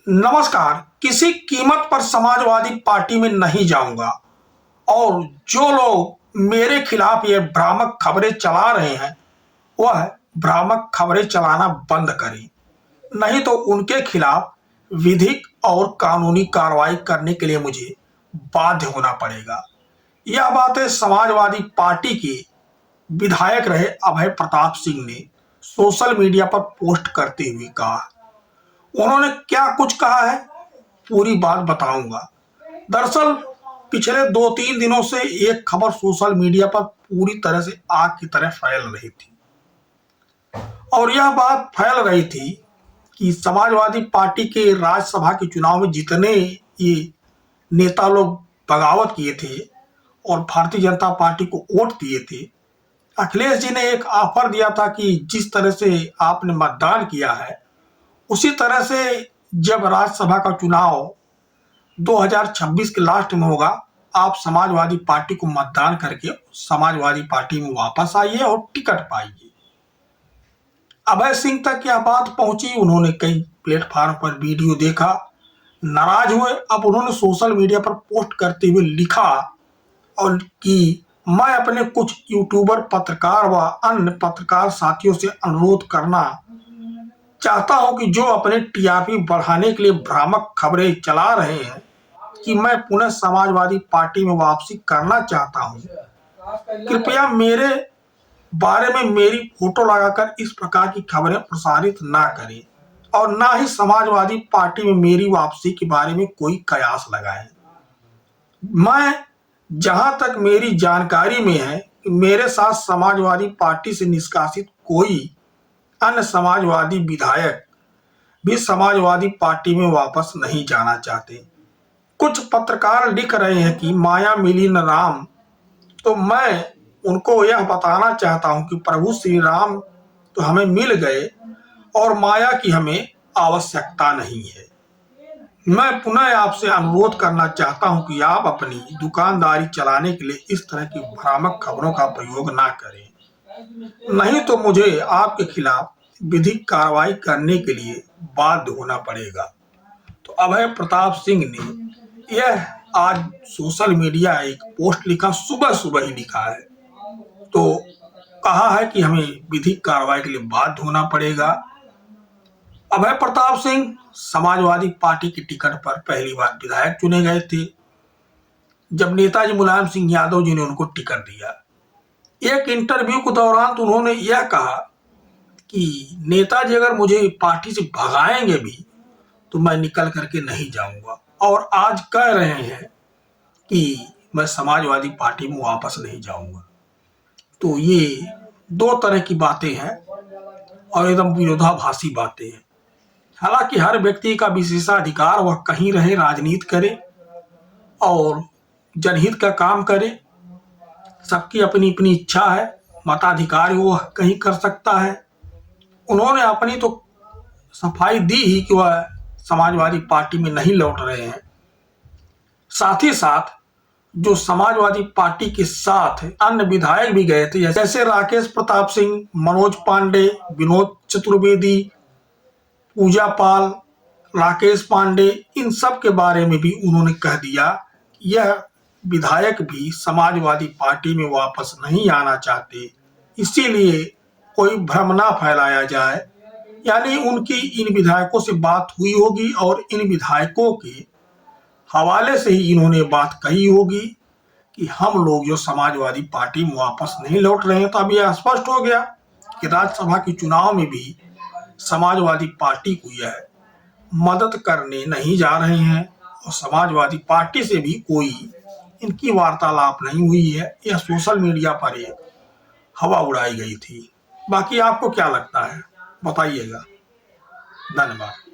नमस्कार। किसी कीमत पर समाजवादी पार्टी में नहीं जाऊंगा और जो लोग मेरे खिलाफ ये भ्रामक खबरें चला रहे हैं वह भ्रामक खबरें चलाना बंद करें, नहीं तो उनके खिलाफ विधिक और कानूनी कार्रवाई करने के लिए मुझे बाध्य होना पड़ेगा। यह बातें समाजवादी पार्टी के विधायक रहे अभय प्रताप सिंह ने सोशल मीडिया पर पोस्ट करते हुए कहा। उन्होंने क्या कुछ कहा है, पूरी बात बताऊंगा। दरअसल पिछले 2-3 दिनों से एक खबर सोशल मीडिया पर पूरी तरह से आग की तरह फैल रही थी और यह बात फैल रही थी कि समाजवादी पार्टी के राज्यसभा के चुनाव में जितने ये नेता लोग बगावत किए थे और भारतीय जनता पार्टी को वोट दिए थे, अखिलेश जी ने एक ऑफर दिया था कि जिस तरह से आपने मतदान किया है उसी तरह से जब राज्यसभा का चुनाव 2026 के लास्ट में होगा, आप समाजवादी पार्टी को मतदान करके समाजवादी पार्टी में वापस आइए और टिकट पाइए। अभय सिंह तक यह बात पहुंची। उन्होंने कई प्लेटफॉर्म पर वीडियो देखा, नाराज हुए। अब उन्होंने सोशल मीडिया पर पोस्ट करते हुए लिखा और कि मैं अपने कुछ यूट्यूबर, पत्रकार व अन्य पत्रकार साथियों से अनुरोध करना चाहता हूं कि जो अपने टीआरपी बढ़ाने के लिए भ्रामक खबरें चला रहे हैं कि मैं पुनः समाजवादी पार्टी में वापसी करना चाहता हूं, कृपया मेरे बारे में मेरी फोटो लगाकर इस प्रकार की खबरें प्रसारित ना करें और ना ही समाजवादी पार्टी में मेरी वापसी के बारे में कोई कयास लगाएं। मैं जहां तक मेरी जानकारी में है कि मेरे साथ समाजवादी पार्टी से निष्कासित कोई अन्य समाजवादी विधायक भी समाजवादी पार्टी में वापस नहीं जाना चाहते। कुछ पत्रकार लिख रहे हैं कि माया मिली न राम, तो मैं उनको यह बताना चाहता हूं कि प्रभु श्री राम तो हमें मिल गए और माया की हमें आवश्यकता नहीं है। मैं पुनः आपसे अनुरोध करना चाहता हूं कि आप अपनी दुकानदारी चलाने के लिए इस तरह की भ्रामक खबरों का प्रयोग ना करें, नहीं तो मुझे आपके खिलाफ विधिक कार्रवाई करने के लिए बाध्य होना पड़ेगा। तो अभय प्रताप सिंह ने यह आज सोशल मीडिया एक पोस्ट लिखा, सुबह सुबह ही लिखा है। तो कहा है कि हमें विधिक कार्रवाई के लिए बाध्य होना पड़ेगा। अभय प्रताप सिंह समाजवादी पार्टी की टिकट पर पहली बार विधायक चुने गए थे जब नेताजी मुलायम सिंह यादव जी ने उनको टिकट दिया। एक इंटरव्यू के दौरान तो उन्होंने यह कहा कि नेताजी अगर मुझे पार्टी से भगाएंगे भी तो मैं निकल करके नहीं जाऊंगा, और आज कह रहे हैं कि मैं समाजवादी पार्टी में वापस नहीं जाऊंगा। तो ये दो तरह की बातें हैं और एकदम विरोधाभासी बातें हैं। हालांकि हर व्यक्ति का विशेषाधिकार, वह कहीं रहे, राजनीति करे और जनहित का काम करे। सबकी अपनी अपनी इच्छा है, मताधिकार वो कहीं कर सकता है। उन्होंने अपनी तो सफाई दी ही कि वह समाजवादी पार्टी में नहीं लौट रहे हैं। साथ ही साथ जो समाजवादी पार्टी के साथ अन्य विधायक भी गए थे, जैसे राकेश प्रताप सिंह, मनोज पांडे, विनोद चतुर्वेदी, पूजा पाल, राकेश पांडे, इन सब के बारे में भी उन्होंने कह दिया कि यह विधायक भी समाजवादी पार्टी में वापस नहीं आना चाहते, इसीलिए कोई भ्रम ना फैलाया जाए। यानी उनकी इन विधायकों से बात हुई होगी और इन विधायकों के हवाले से ही इन्होंने बात कही होगी कि हम लोग जो समाजवादी पार्टी में वापस नहीं लौट रहे हैं। तो अब यह स्पष्ट हो गया कि राज्यसभा के चुनाव में भी समाजवादी पार्टी को यह मदद करने नहीं जा रहे हैं और समाजवादी पार्टी से भी कोई इनकी वार्तालाप नहीं हुई है। यह सोशल मीडिया पर एक हवा उड़ाई गई थी। बाकी आपको क्या लगता है बताइएगा। धन्यवाद।